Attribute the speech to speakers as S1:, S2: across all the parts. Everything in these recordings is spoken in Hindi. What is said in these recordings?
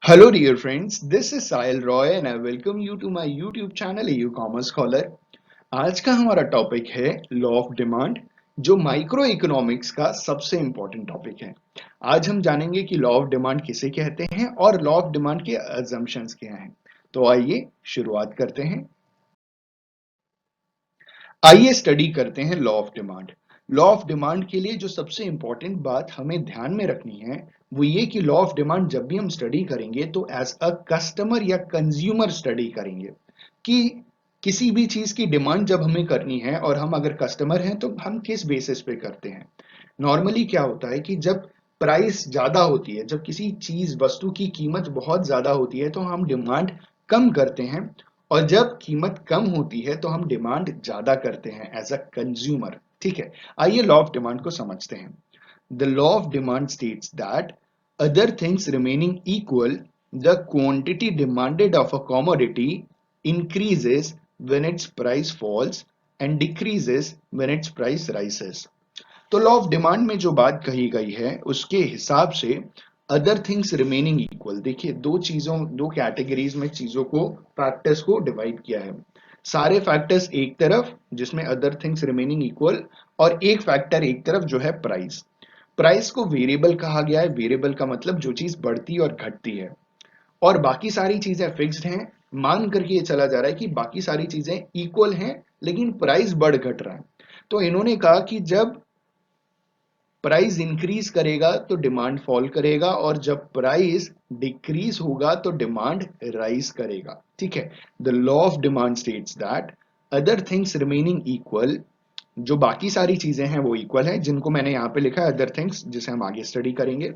S1: Hello dear friends, this is Sahil Roy and I welcome you to my YouTube channel EU Commerce Scholar। आज का हमारा टॉपिक है लॉ ऑफ डिमांड, जो माइक्रो इकोनॉमिक्स का सबसे इंपॉर्टेंट टॉपिक है। आज हम जानेंगे कि लॉ ऑफ डिमांड किसे कहते हैं और लॉ ऑफ डिमांड के अजम्पशंस क्या हैं। तो आइए शुरुआत करते हैं। आइए स्टडी करते हैं law of demand. Law of demand के लिए जो सबसे इंपॉर्टेंट बात हमें ध्यान में रखनी है वो ये कि लॉ ऑफ डिमांड जब भी हम स्टडी करेंगे तो एज अ कस्टमर या कंज्यूमर स्टडी करेंगे कि किसी भी चीज की डिमांड जब हमें करनी है और हम अगर कस्टमर हैं तो हम किस बेसिस पे करते हैं। नॉर्मली क्या होता है कि जब प्राइस ज्यादा होती है, जब किसी चीज वस्तु की कीमत बहुत ज्यादा होती है तो हम डिमांड कम करते हैं, और जब कीमत कम होती है तो हम डिमांड ज्यादा करते हैं एज अ कंज्यूमर। ठीक है, आइए लॉ ऑफ डिमांड को समझते हैं। The law of demand states that other things remaining equal, the quantity demanded of a commodity increases when its price falls and decreases when its price rises। तो लॉ ऑफ डिमांड में जो बात कही गई है उसके हिसाब से अदर थिंग्स रिमेनिंग इक्वल, देखिए दो कैटेगरीज में चीजों को, फैक्टर्स को डिवाइड किया है। सारे फैक्टर्स एक तरफ जिसमें अदर थिंग्स रिमेनिंग इक्वल, और एक फैक्टर एक तरफ जो है प्राइस। प्राइस को वेरिएबल कहा गया है। वेरिएबल का मतलब जो चीज बढ़ती और घटती है, और बाकी सारी चीजें फिक्स्ड हैं। मान करके ये चला जा रहा है कि बाकी सारी चीजें इक्वल हैं लेकिन प्राइस बढ़ घट रहा है। तो इन्होंने कहा कि जब प्राइस इंक्रीज करेगा तो डिमांड फॉल करेगा, और जब प्राइस डिक्रीज होगा तो डिमांड राइज करेगा। ठीक है, the law of demand states that other things remaining equal, जो बाकी सारी चीजें हैं वो इक्वल है, जिनको मैंने यहां पे लिखा है अदर थिंग्स, जिसे हम आगे स्टडी करेंगे।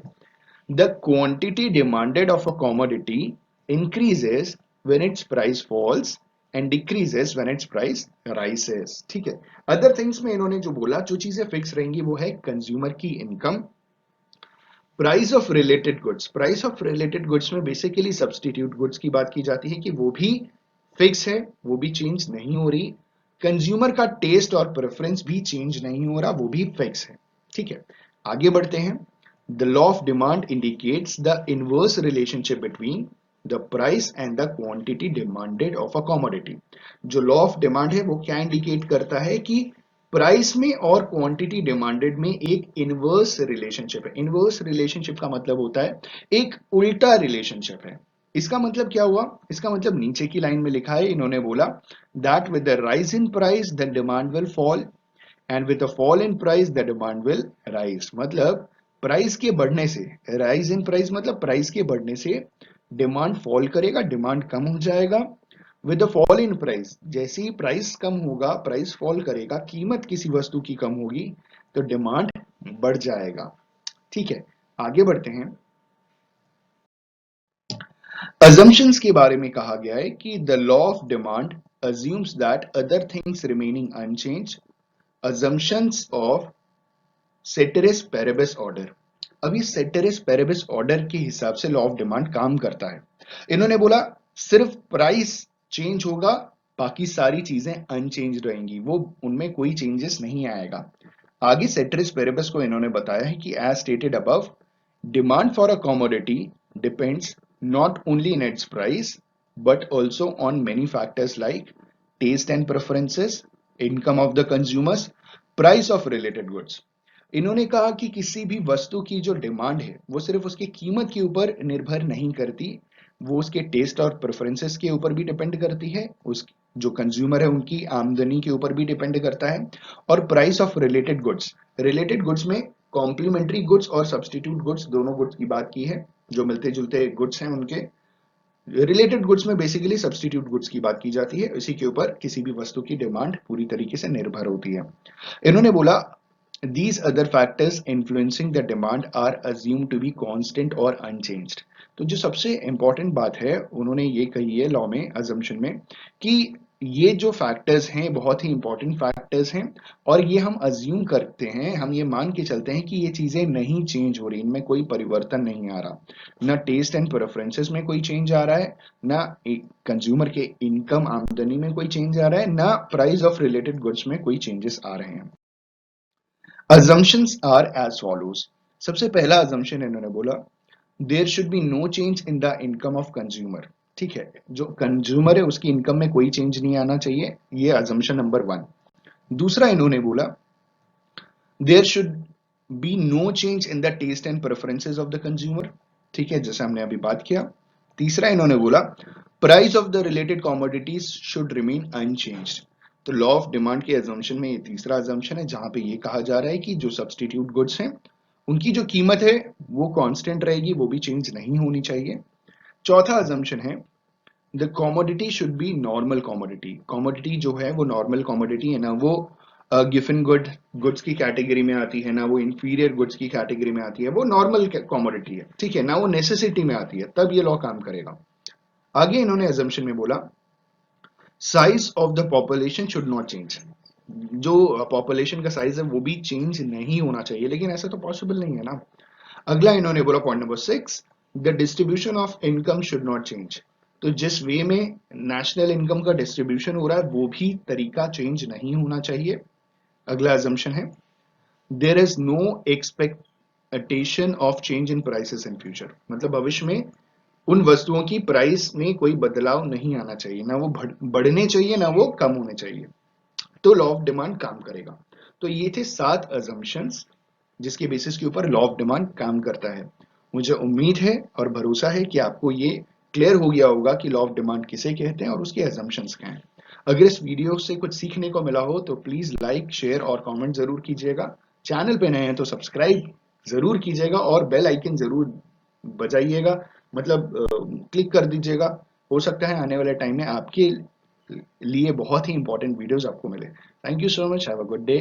S1: The quantity demanded of a commodity increases when its price falls and decreases when its price rises। ठीक है, अदर थिंग्स में इन्होंने जो बोला, जो चीजें फिक्स रहेंगी वो है कंज्यूमर की income, price of related goods. Price of related goods में बेसिकली सब्सटीट्यूट गुड्स की बात की जाती है कि वो भी फिक्स है, वो भी चेंज नहीं हो रही। कंज्यूमर का टेस्ट और प्रेफरेंस भी चेंज नहीं हो रहा, वो भी फिक्स है। ठीक है, आगे बढ़ते हैं। The law of demand indicates the inverse relationship between the price and the quantity demanded of a commodity. जो लॉ ऑफ डिमांड है वो क्या इंडिकेट करता है कि प्राइस में और क्वांटिटी डिमांडेड में एक इनवर्स रिलेशनशिप है। इनवर्स रिलेशनशिप का मतलब होता है एक उल्टा रिलेशनशिप है। इसका मतलब क्या हुआ? इसका मतलब नीचे की लाइन में लिखा है, इन्होंने बोला that with the rise in price the demand will fall and with the fall in price the demand will rise. मतलब प्राइस के बढ़ने से, राइज इन प्राइस मतलब प्राइस के बढ़ने से डिमांड फॉल करेगा, डिमांड कम हो जाएगा। With the fall in price, जैसे ही प्राइस कम होगा, प्राइस फॉल करेगा, कीमत किसी वस्तु की कम होगी तो डिमांड बढ़ जाएगा। ठीक है, आगे बढ़ते हैं। अजम्पशंस के बारे में कहा गया है कि the law of demand assumes that other things remaining unchanged, assumptions of ceteris paribus order। अभी ceteris paribus order के हिसाब से लॉ ऑफ डिमांड काम करता है। इन्होंने बोला सिर्फ प्राइस चेंज होगा, बाकी सारी चीजें अनचेंज रहेंगी, वो उनमें कोई चेंजेस नहीं आएगा। आगे ceteris paribus को इन्होंने बताया है कि as stated above, demand for a commodity depends not only in its price but also on many factors like taste and preferences, income of the consumers, price of related goods। इन्होंने कहा कि किसी भी वस्तु की जो डिमांड है वो सिर्फ उसकी कीमत के ऊपर निर्भर नहीं करती, वो उसके टेस्ट और प्रेफरेंसेस के ऊपर भी डिपेंड करती है, उस जो कंज्यूमर है उनकी आमदनी के ऊपर भी डिपेंड करता है, और price of related goods. Related goods में कॉम्प्लीमेंट्री गुड्स और सब्सटीट्यूट गुड्स, दोनों गुड्स की बात की है, जो मिलते जुलते गुड्स हैं उनके। रिलेटेड गुड्स में बेसिकली सब्सटीट्यूट गुड्स की बात की जाती है, इसी के ऊपर किसी भी वस्तु की डिमांड पूरी तरीके से निर्भर होती है। इन्होंने बोला these other factors influencing the demand are assumed to be constant or unchanged। तो जो सबसे इंपॉर्टेंट बात है उन्होंने ये कही है लॉ में, अजम्पशन में, कि ये जो फैक्टर्स हैं बहुत ही इंपॉर्टेंट फैक्टर्स हैं, और ये हम अज्यूम करते हैं, हम ये मान के चलते हैं कि ये चीजें नहीं चेंज हो रही, इनमें कोई परिवर्तन नहीं आ रहा। ना टेस्ट एंड प्रेफरेंसेस में कोई चेंज आ रहा है, ना कंज्यूमर के इनकम आमदनी में कोई चेंज आ रहा है, ना प्राइस ऑफ रिलेटेड गुड्स में कोई चेंजेस आ रहे हैं। assumptions are as follows। सबसे पहला assumption इन्होंने बोला there should be no change in the income of consumer. ठीक है, जो कंज्यूमर है उसकी इनकम में कोई चेंज नहीं आना चाहिए, ये अजम्पशन नंबर 1। दूसरा इन्होंने बोला there should be no change in the taste and preferences of the consumer. ठीक है, जैसे हमने अभी बात किया। तीसरा इन्होंने बोला price of the related commodities should remain unchanged. तो लॉ ऑफ डिमांड के अजम्पशन में ये तीसरा अजम्पशन है, जहां पे ये कहा जा रहा है कि जो सब्सटीट्यूट गुड्स हैं उनकी जो कीमत है वो कांस्टेंट रहेगी, वो भी चेंज नहीं होनी चाहिए। चौथा अजम्पशन है the commodity should be normal commodity. Commodity जो है वो नॉर्मल कॉमोडिटी है ना, वो गिफन गुड्स की कैटेगरी में आती है, ना वो इंफीरियर गुड्स की कैटेगरी में आती है, वो नॉर्मल कॉमोडिटी है। ठीक है ना, वो नेसेसिटी में आती है, तब ये लॉ काम करेगा। आगे इन्होंने अजम्पशन में बोला size of the population should not change. जो पॉपुलेशन का साइज है वो भी चेंज नहीं होना चाहिए, लेकिन ऐसा तो पॉसिबल नहीं है ना। अगला इन्होंने बोला point number 6, the distribution of income should not change. तो जिस वे में नेशनल इनकम का डिस्ट्रीब्यूशन हो रहा है वो भी तरीका चेंज नहीं होना चाहिए। अगला अजम्पशन है there is no expectation of change in prices in future. मतलब भविष्य में उन वस्तुओं की प्राइस में कोई बदलाव नहीं आना चाहिए, ना वो बढ़ने चाहिए ना वो कम होने चाहिए, तो लॉ ऑफ डिमांड काम करेगा। तो ये थे 7 अजम्पशंस जिसके बेसिस के ऊपर लॉ ऑफ डिमांड काम करता है। मुझे उम्मीद है और भरोसा है कि आपको ये क्लियर हो गया होगा कि लॉ ऑफ डिमांड किसे कहते हैं और उसके अजम्पशंस क्या हैं। अगर इस वीडियो से कुछ सीखने को मिला हो तो प्लीज लाइक शेयर और कमेंट जरूर कीजिएगा। चैनल पे नए हैं तो सब्सक्राइब जरूर कीजिएगा और बेल आइकन जरूर बजाइएगा, मतलब क्लिक कर दीजिएगा। हो सकता है आने वाले टाइम में आपके लिए बहुत ही इंपॉर्टेंट वीडियोस आपको मिले। Thank you so much, have a good day.